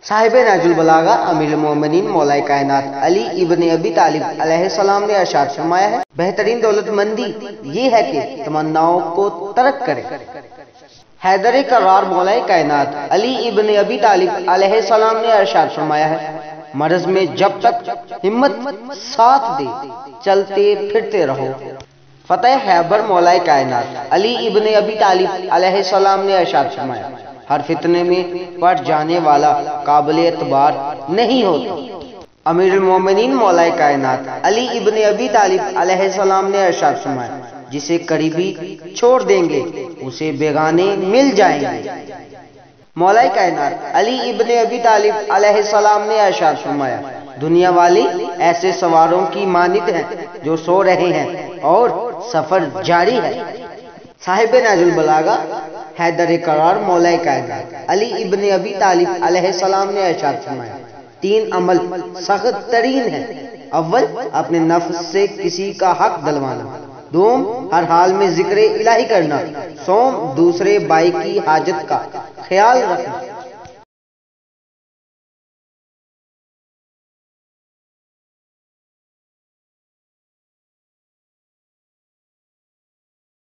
صاحب نہج البلاغہ امیر المومنین مولا کائنات علی ابن ابی طالب علیہ السلام نے ارشاد فرمایا ہے، بہترین دولت مندی یہ ہے کہ تمناؤں کو ترک کرے۔ حیدر کرار مولا کائنات علی ابن ابی طالب علیہ السلام نے ارشاد فرمایا ہے، مرض میں جب تک ہمت ساتھ دے چلتے پھرتے رہو۔ فتح خیبر مولا کائنات علی ابن ابی طالب علیہ السلام نے ارشاد فرمایا، ہر فتنے میں پڑ جانے والا قابل اعتبار نہیں ہوتا۔ امیر المومنین مولا کائنات علی ابن ابی طالب علیہ السلام نے ارشاد فرمایا، جسے قریبی چھوڑ دیں گے اسے بیگانے مل جائیں گے۔ مولا کائنات علی ابن ابی طالب علیہ السلام نے ارشاد فرمایا، دنیا والی ایسے سواروں کی مانند ہیں جو سو رہے ہیں اور سفر جاری ہے۔ صاحب نہج البلاغہ حیدر کرار مولا کائنات علی ابن ابی طالب علیہ السلام نے ارشاد فرمایا، تین عمل سخت ترین ہیں، اول اپنے نفس سے کسی کا حق دلوانا، دوم ہر حال میں ذکر الہی کرنا، سوم دوسرے بھائی کی حاجت کا خیال رکھنا۔